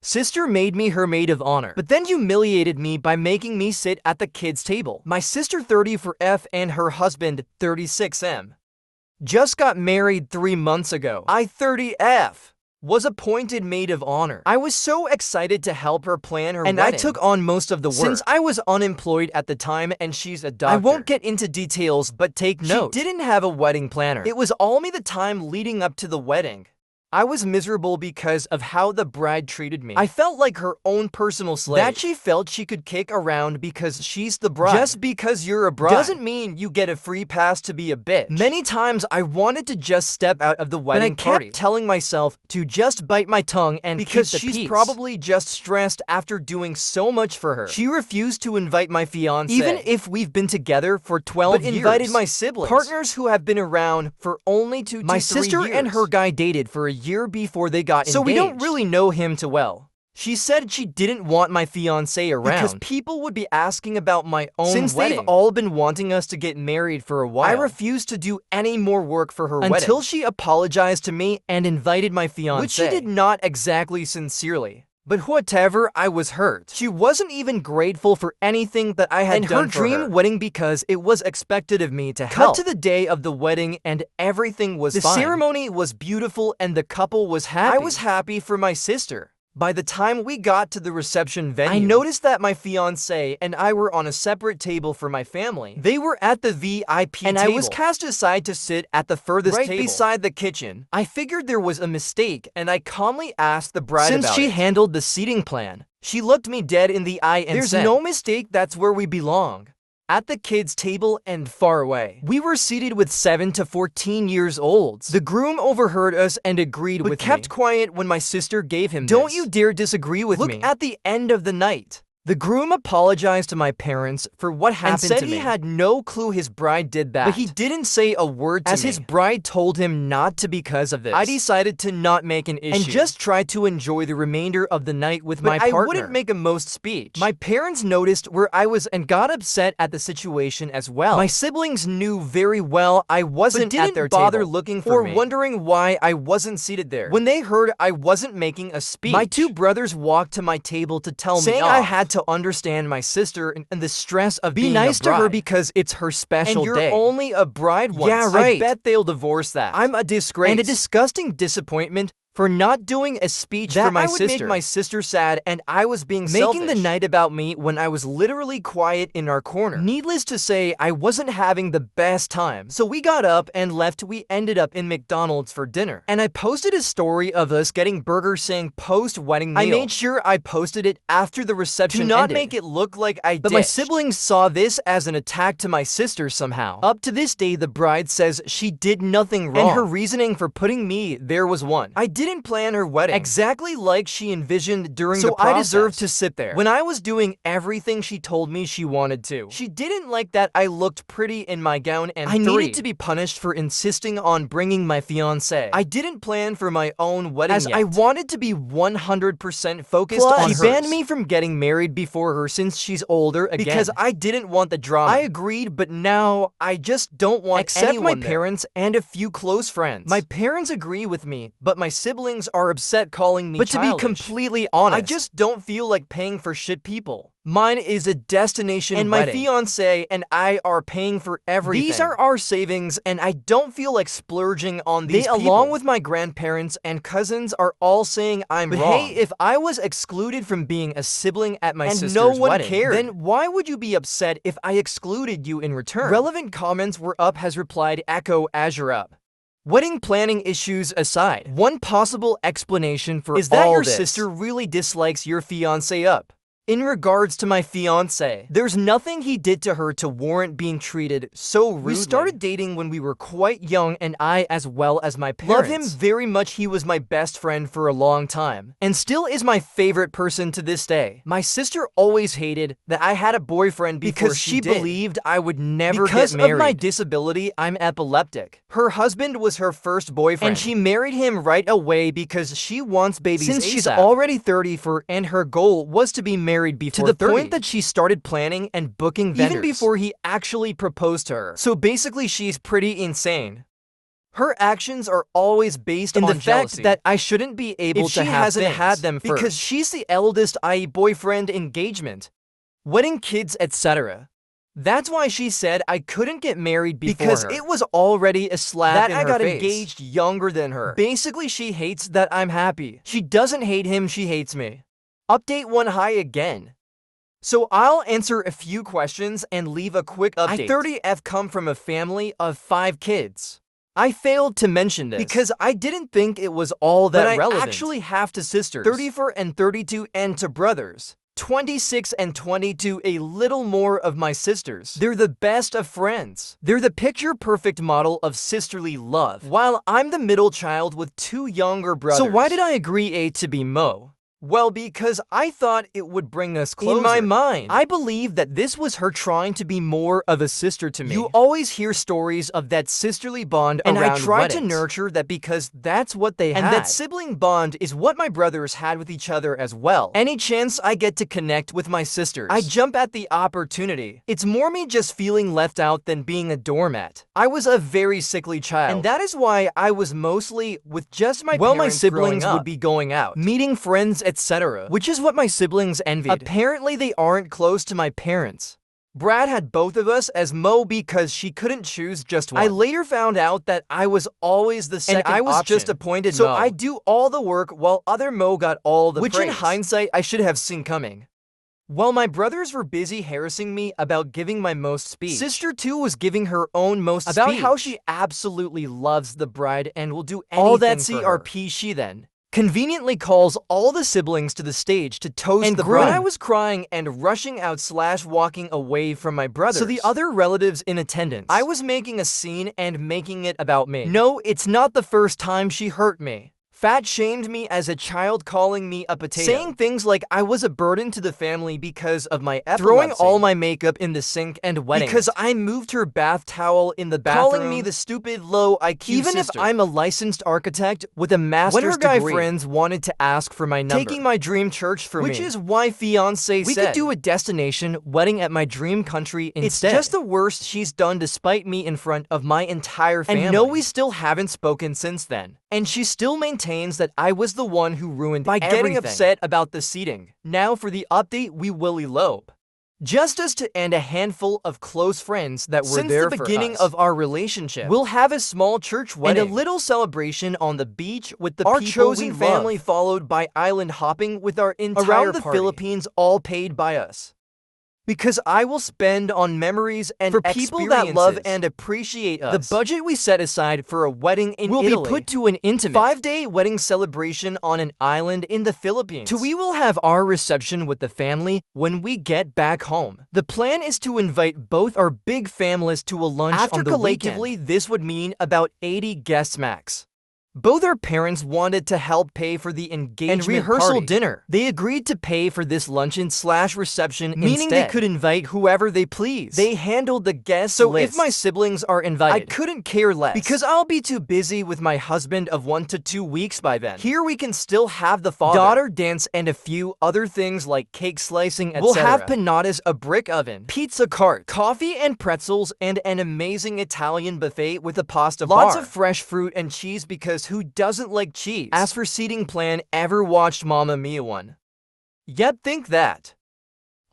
Sister made me her maid of honor, but then humiliated me by making me sit at the kids' table. My sister 30 for F and her husband 36M just got married 3 months ago. I 30F was appointed maid of honor. I was so excited to help her plan her wedding, and I took on most of the work since I was unemployed at the time and she's a doctor. I won't get into details, but take note. She didn't have a wedding planner. It was all me the time leading up to the wedding. I was miserable because of how the bride treated me. I felt like her own personal slave that she felt she could kick around because she's the bride. Just because you're a bride doesn't mean you get a free pass to be a bitch. Many times I wanted to just step out of the wedding party, kept telling myself to just bite my tongue and because keep the she's peace. Probably just stressed after doing so much for her. She refused to invite my fiance, even if we've been together for 12 years. But invited my siblings, partners who have been around for only 2 to 3 years. My sister and her guy dated for a year before they got engaged, so we don't really know him too well. She said she didn't want my fiancé around because people would be asking about my own wedding. They've all been wanting us to get married for a while, I refused to do any more work for her wedding until she apologized to me and invited my fiancé, which she did not exactly sincerely. But whatever, I was hurt. She wasn't even grateful for anything that I had done for her. And her dream wedding because it was expected of me to help. Cut to the day of the wedding and everything was fine. The ceremony was beautiful and the couple was happy. I was happy for my sister. By the time we got to the reception venue, I noticed that my fiancé and I were on a separate table for my family. They were at the VIP table, and I was cast aside to sit at the furthest table, right beside the kitchen. I figured there was a mistake, and I calmly asked the bride about it. Since she handled the seating plan, she looked me dead in the eye and said, "There's no mistake, that's where we belong. At the kids' table and far away." We were seated with 7 to 14 years olds. The groom overheard us and agreed with me, but kept quiet when my sister gave him "Don't you dare disagree with me." Look, at the end of the night, the groom apologized to my parents for what happened to me and said he had no clue his bride did that, but he didn't say a word to me, as his bride told him not to because of this. I decided to not make an issue and just try to enjoy the remainder of the night with my partner. I wouldn't make a most speech. My parents noticed where I was and got upset at the situation as well. My siblings knew very well I wasn't at their table, bother looking for me or wondering why I wasn't seated there. When they heard I wasn't making a speech, my 2 brothers walked to my table to tell me saying I had to understand my sister and the stress of being a bride. Be nice to her because it's her special day. And you're only a bride once. Yeah, right. I bet they'll divorce that. I'm a disgrace and a disgusting disappointment for not doing a speech for my sister. That would make my sister sad, and I was being selfish, making the night about me when I was literally quiet in our corner. Needless to say, I wasn't having the best time. So we got up and left. We ended up in McDonald's for dinner. And I posted a story of us getting burgers saying post-wedding meal. I made sure I posted it after the reception ended, to not make it look like I did. But my siblings saw this as an attack to my sister somehow. Up to this day, the bride says she did nothing wrong, and her reasoning for putting me there was one: I didn't plan her wedding exactly like she envisioned during the process, so I deserved to sit there when I was doing everything she told me she wanted to. She didn't like that I looked pretty in my gown, and I needed to be punished for insisting on bringing my fiancé. I didn't plan for my own wedding as yet. I wanted to be 100% focused on hers. She banned me from getting married before her since she's older again because I didn't want the drama. I agreed, but now I just don't want except my parents and a few close friends. My parents agree with me, but my siblings are upset calling me childish. But to be completely honest, I just don't feel like paying for shit people. Mine is a destination and wedding, my fiancé and I are paying for everything. These are our savings, and I don't feel like splurging on these people. Along with my grandparents and cousins, are all saying I'm wrong. Hey, if I was excluded from being a sibling at my sister's wedding, and no one cared, then why would you be upset if I excluded you in return? Relevant comments were up has replied, Echo Azure up. Wedding planning issues aside, one possible explanation for is that your sister really dislikes your fiancé up. In regards to my fiancé, there's nothing he did to her to warrant being treated so rudely. We started dating when we were quite young, and I, as well as my parents, love him very much. He was my best friend for a long time, and still is my favorite person to this day. My sister always hated that I had a boyfriend because she believed I would never get married. Because of my disability, I'm epileptic. Her husband was her first boyfriend, and she married him right away because she wants babies since ASAP. She's already 34, and her goal was to be married before to the 30. Point that she started planning and booking vendors even before he actually proposed to her. So basically, she's pretty insane. Her actions are always based on the jealousy. fact that I shouldn't be able to have hasn't things, had them first. because she's the eldest, i.e. boyfriend, engagement, wedding, kids, etc. That's why she said I couldn't get married before Because her. it was already a slap in I her got face. engaged younger than her. Basically, she hates that I'm happy. She doesn't hate him, she hates me. Update 1 high again. So I'll answer a few questions and leave a quick update. I 30F come from a family of 5 kids. I failed to mention this because I didn't think it was all that relevant. I actually have 2 sisters, 34 and 32, and 2 brothers, 26 and 22, a little more of my sisters. They're the best of friends. They're the picture-perfect model of sisterly love, while I'm the middle child with 2 younger brothers. So why did I agree A to be Mo? Well, because I thought it would bring us closer. In my mind, I believe that this was her trying to be more of a sister to me. You always hear stories of that sisterly bond around weddings. And I tried to nurture that because that's what they had. And that sibling bond is what my brothers had with each other as well. Any chance I get to connect with my sisters, I jump at the opportunity. It's more me just feeling left out than being a doormat. I was a very sickly child. And that is why I was mostly with just my parents. My siblings would be going out, meeting friends, etc., which is what my siblings envied. Apparently, they aren't close to my parents. Brad had both of us as Mo because she couldn't choose just one. I later found out that I was always the second option. And I was just appointed Mo. So I do all the work while other Mo got all the praise. Which in hindsight, I should have seen coming. While my brothers were busy harassing me about giving my most speech, Sister 2 was giving her own most speech about how she absolutely loves the bride and will do anything all that CRP she then conveniently calls all the siblings to the stage to toast the bride. I was crying and rushing out / walking away from my brothers. So the other relatives in attendance, I was making a scene and making it about me. No, it's not the first time she hurt me. Fat shamed me as a child, calling me a potato, saying things like I was a burden to the family because of my epilepsy, throwing all my makeup in the sink and wetting because I moved her bath towel in the bathroom, calling me the stupid low IQ even sister. If I'm a licensed architect with a master's degree. When her guy friends wanted to ask for my number, taking my dream church for me, which is why fiance we said we could do a destination wedding at my dream country instead. It's just the worst she's done to spite me in front of my entire family. And no, we still haven't spoken since then. And she still maintains that I was the one who ruined by getting upset about the seating. Now for the update, we will elope. Just us two and a handful of close friends that were there for us. Since the beginning of our relationship, we'll have a small church wedding and a little celebration on the beach with the people chosen we family, followed by island hopping with our entire around the Philippines, all paid by us. Because I will spend on memories and for people that love and appreciate us. The budget we set aside for a wedding in Italy will be put to an intimate 5-day wedding celebration on an island in the Philippines. So we will have our reception with the family when we get back home. The plan is to invite both our big families to a lunch on the collectively weekend. This would mean about 80 guests max. Both our parents wanted to help pay for the engagement and rehearsal dinner. They agreed to pay for this luncheon / reception meaning instead. They could invite whoever they please. They handled the guest list. If my siblings are invited, I couldn't care less because I'll be too busy with my husband of 1 to 2 weeks by then. Here we can still have the father-daughter dance and a few other things like cake slicing, etc. We'll have panadas, a brick oven, pizza cart, coffee and pretzels, and an amazing Italian buffet with a pasta bar. Lots of fresh fruit and cheese because who doesn't like cheese? As for seating plan, ever watched Mamma Mia 1? Yet think that.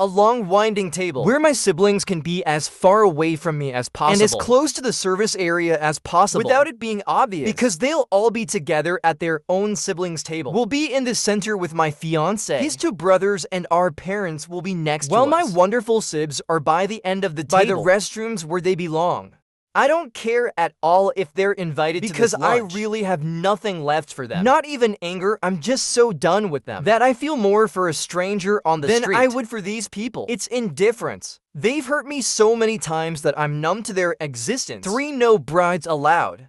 A long winding table where my siblings can be as far away from me as possible and as close to the service area as possible without it being obvious because they'll all be together at their own siblings table. We'll be in the center with my fiance, his 2 brothers, and our parents will be next to us. While my wonderful sibs are by the end of the table, by the restrooms where they belong. I don't care at all if they're invited because to this lunch. I really have nothing left for them. Not even anger, I'm just so done with them that I feel more for a stranger on the street than I would for these people. It's indifference. They've hurt me so many times that I'm numb to their existence. 3 no brides allowed.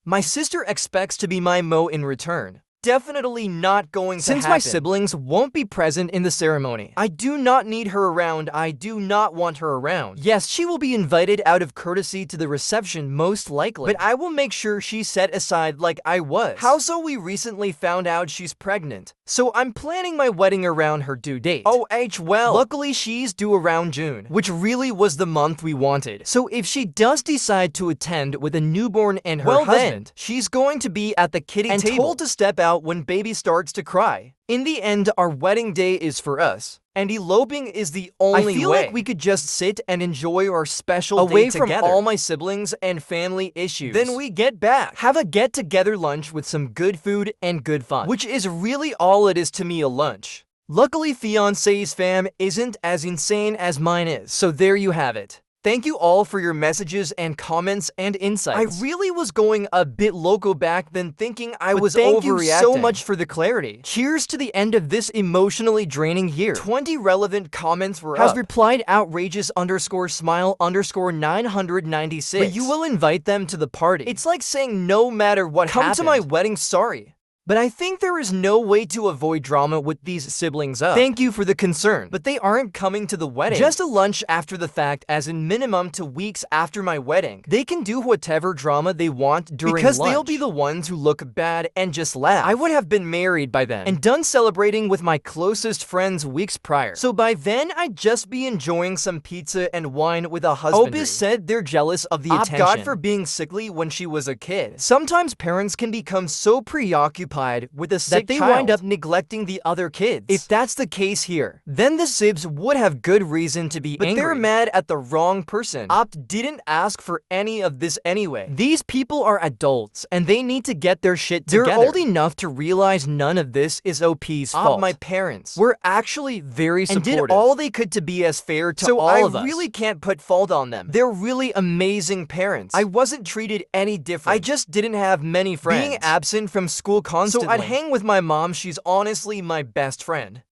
My sister expects to be my Mo in return. definitely not going to happen. Since my siblings won't be present in the ceremony, I do not need her around. I do not want her around. Yes, she will be invited out of courtesy to the reception most likely, but I will make sure she's set aside like I was. How so? We recently found out she's pregnant, so I'm planning my wedding around her due date. Well, luckily she's due around June, which really was the month we wanted. So if she does decide to attend with a newborn and her husband, she's going to be at the kiddie table and told to step out when baby starts to cry. In the end, our wedding day is for us, and eloping is the only way. I feel like we could just sit and enjoy our special day together, away from all my siblings and family issues. Then we get back, have a get-together lunch with some good food and good fun, which is really all it is to me, a lunch. Luckily, fiancé's fam isn't as insane as mine is, so there you have it. Thank you all for your messages and comments and insights. I really was going a bit loco back then, thinking I was overreacting. Thank you so much for the clarity. Cheers to the end of this emotionally draining year. 20 relevant comments were up. Has replied outrageous_smile_996. But you will invite them to the party. It's like saying no matter what happens, come to my wedding, sorry. But I think there is no way to avoid drama with these siblings up. Thank you for the concern, but they aren't coming to the wedding. Just a lunch after the fact, as in minimum 2 weeks after my wedding. They can do whatever drama they want during because lunch. They'll be the ones who look bad and just laugh. I would have been married by then and done celebrating with my closest friends weeks prior. So by then, I'd just be enjoying some pizza and wine with a husband. Obis said they're jealous of the attention. God for being sickly when she was a kid. Sometimes parents can become so preoccupied with a sick child that they wind up neglecting the other kids. If that's the case here, then the sibs would have good reason to be angry. But they're mad at the wrong person. Opt didn't ask for any of this anyway. These people are adults, and they need to get their shit together. They're old enough to realize none of this is OP's fault. My parents were actually very supportive and did all they could to be as fair to all of us. So I really can't put fault on them. They're really amazing parents. I wasn't treated any different. I just didn't have many friends. Being absent from school constantly, so I'd hang with my mom. She's honestly my best friend.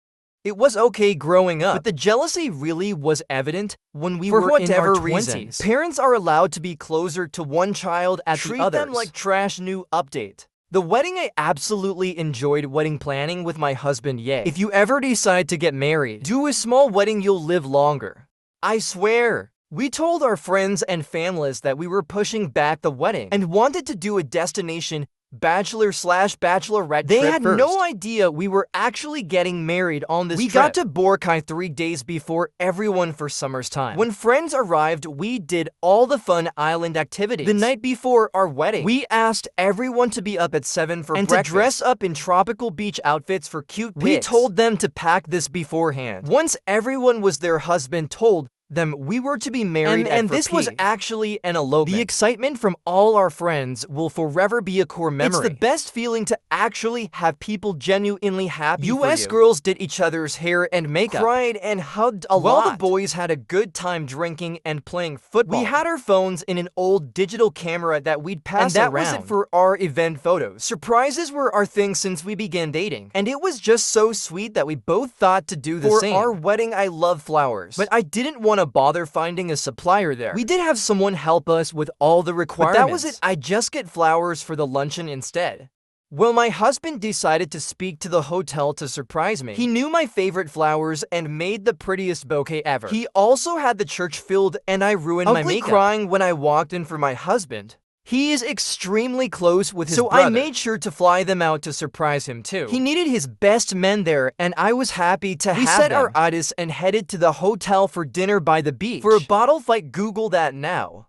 It was okay growing up, but the jealousy really was evident when we were in our 20s. Parents are allowed to be closer to one child at the others. Treat them like trash. New update. The wedding, I absolutely enjoyed wedding planning with my husband, yay. If you ever decide to get married, do a small wedding, you'll live longer. I swear. We told our friends and families that we were pushing back the wedding and wanted to do a destination bachelor/bachelorette trip. They had no idea we were actually getting married on this trip. We got to Boracay 3 days before everyone for summer's time. When friends arrived, we did all the fun island activities. The night before our wedding, we asked everyone to be up at 7 for breakfast and to dress up in tropical beach outfits for cute pics. We told them to pack this beforehand. Once everyone was their husband told them we were to be married and this was actually an elopement. The excitement from all our friends will forever be a core memory. It's the best feeling to actually have people genuinely happy for you. US girls did each other's hair and makeup, cried and hugged a lot, while the boys had a good time drinking and playing football. We had our phones in an old digital camera that we'd pass around, and that was it for our event photos. Surprises were our thing since we began dating, and it was just so sweet that we both thought to do the same. For our wedding, I love flowers, but I didn't want to bother finding a supplier there. We did have someone help us with all the requirements, but that was it. I just get flowers for the luncheon instead. Well, my husband decided to speak to the hotel to surprise me. He knew my favorite flowers and made the prettiest bouquet ever. He also had the church filled, and I ruined my makeup, crying when I walked in for my husband. He is extremely close with his brother, so I made sure to fly them out to surprise him too. He needed his best men there, and I was happy to have them. We set our itis and headed to the hotel for dinner by the beach. For a bottle fight, Google that now.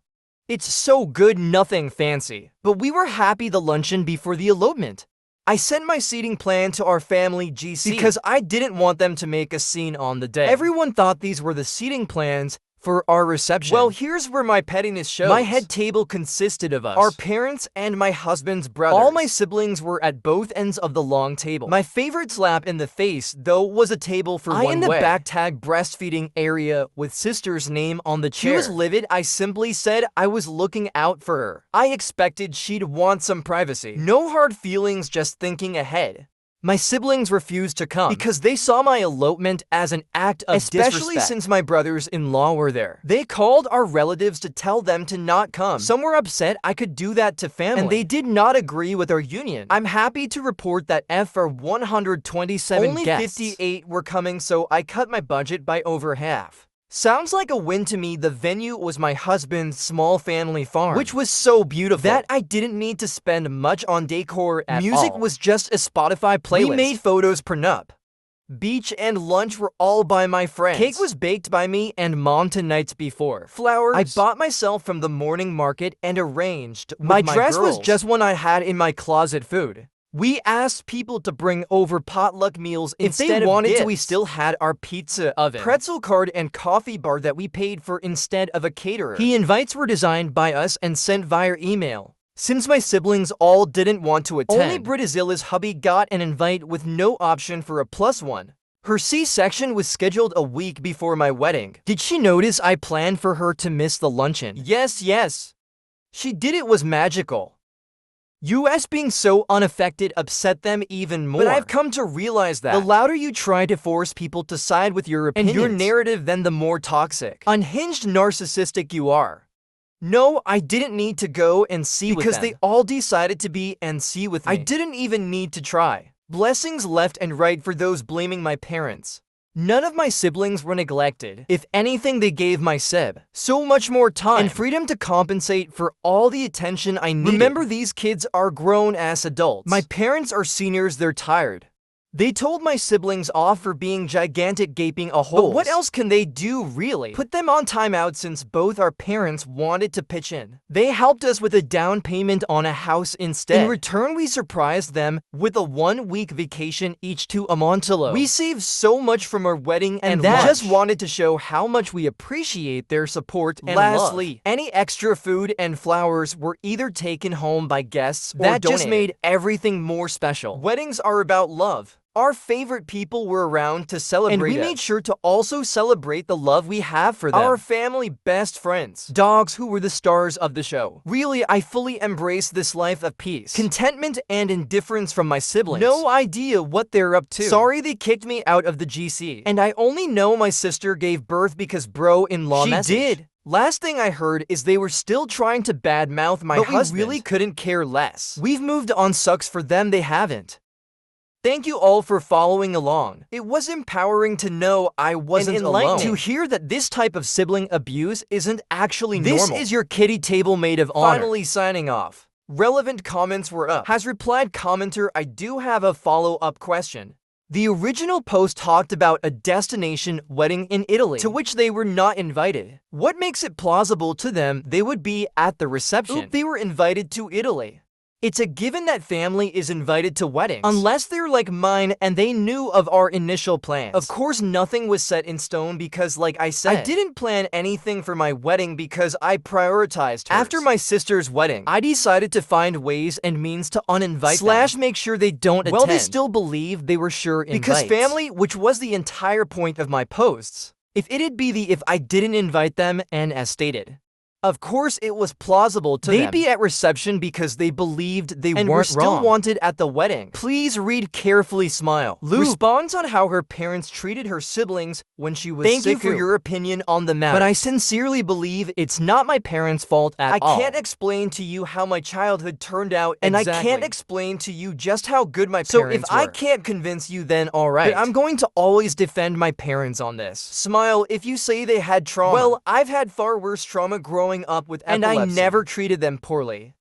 It's so good, nothing fancy. But we were happy the luncheon before the elopement. I sent my seating plan to our family GC because I didn't want them to make a scene on the day. Everyone thought these were the seating plans for our reception. Well, here's where my pettiness shows. My head table consisted of us, our parents, and my husband's brothers. All my siblings were at both ends of the long table. My favorite slap in the face, though, was a table for one way. In the back tag breastfeeding area with sister's name on the chair. She was livid. I simply said I was looking out for her. I expected she'd want some privacy. No hard feelings, just thinking ahead. My siblings refused to come because they saw my elopement as an act of disrespect. Especially since my brothers-in-law were there. They called our relatives to tell them to not come. Some were upset I could do that to family, and they did not agree with our union. I'm happy to report that for 127 only guests, 58 were coming, so I cut my budget by over half. Sounds like a win to me. The venue was my husband's small family farm, which was so beautiful that I didn't need to spend much on decor at all. Music was just a Spotify playlist. We made photos prenup. Beach and lunch were all by my friends. Cake was baked by me and mom two nights before. Flowers I bought myself from the morning market and arranged with my dress girls. Was just one I had in my closet. Food. We asked people to bring over potluck meals instead they wanted of gifts. We still had our pizza oven, pretzel cart, and coffee bar that we paid for instead of a caterer. The invites were designed by us and sent via email. Since my siblings all didn't want to attend, only Brittazilla's hubby got an invite with no option for a +1. Her C-section was scheduled a week before my wedding. Did she notice I planned for her to miss the luncheon? Yes. She did. It was magical. US being so unaffected upset them even more. But I've come to realize that the louder you try to force people to side with your opinions and your narrative, then the more toxic, unhinged, narcissistic you are. No, I didn't need to go and see with them because they all decided to be and see with me. I didn't even need to try. Blessings left and right for those blaming my parents. None of my siblings were neglected. If anything, they gave my sib so much more time and freedom to compensate for all the attention I needed. Remember, these kids are grown as adults. My parents are seniors, they're tired. They told my siblings off for being gigantic gaping a holes. But what else can they do, really? Put them on timeout since both our parents wanted to pitch in. They helped us with a down payment on a house instead. In return, we surprised them with a 1-week vacation each to Amontillado. We saved so much from our wedding and we just wanted to show how much we appreciate their support and lastly, love. Any extra food and flowers were either taken home by guests or that donated. Just made everything more special. Weddings are about love. Our favorite people were around to celebrate and we made sure to also celebrate the love we have for them. Our family best friends. Dogs who were the stars of the show. Really, I fully embrace this life of peace, contentment, and indifference from my siblings. No idea what they're up to. Sorry they kicked me out of the GC. And I only know my sister gave birth because bro-in-law messaged. She did. Last thing I heard is they were still trying to badmouth my husband. But we really couldn't care less. We've moved on. Sucks for them they haven't. Thank you all for following along. It was empowering to know I wasn't alone. To hear that this type of sibling abuse isn't actually normal. This is your kitty table maid of honor. Finally signing off. Relevant comments were up. Has replied commenter, I do have a follow-up question. The original post talked about a destination wedding in Italy, to which they were not invited. What makes it plausible to them they would be at the reception? Oop, they were invited to Italy. It's a given that family is invited to weddings, unless they're like mine and they knew of our initial plans. Of course, nothing was set in stone because, like I said, I didn't plan anything for my wedding because I prioritized hers. After my sister's wedding, I decided to find ways and means to uninvite them. Make sure they don't attend. Well, they still believe they were sure invites. Because family, which was the entire point of my posts, it'd be if I didn't invite them and as stated. Of course, it was plausible to them. They'd be at reception because they believed they weren't wrong. Still wanted at the wedding. Please read carefully. Smile. Lou responds on how her parents treated her siblings when she was sick. Thank you for your opinion on the matter. But I sincerely believe it's not my parents' fault at all. I can't explain to you how my childhood turned out and I can't explain to you just how good my parents were. So if I can't convince you, then alright. But I'm going to always defend my parents on this. Smile if you say they had trauma. Well, I've had far worse trauma growing up with epilepsy. And I never treated them poorly.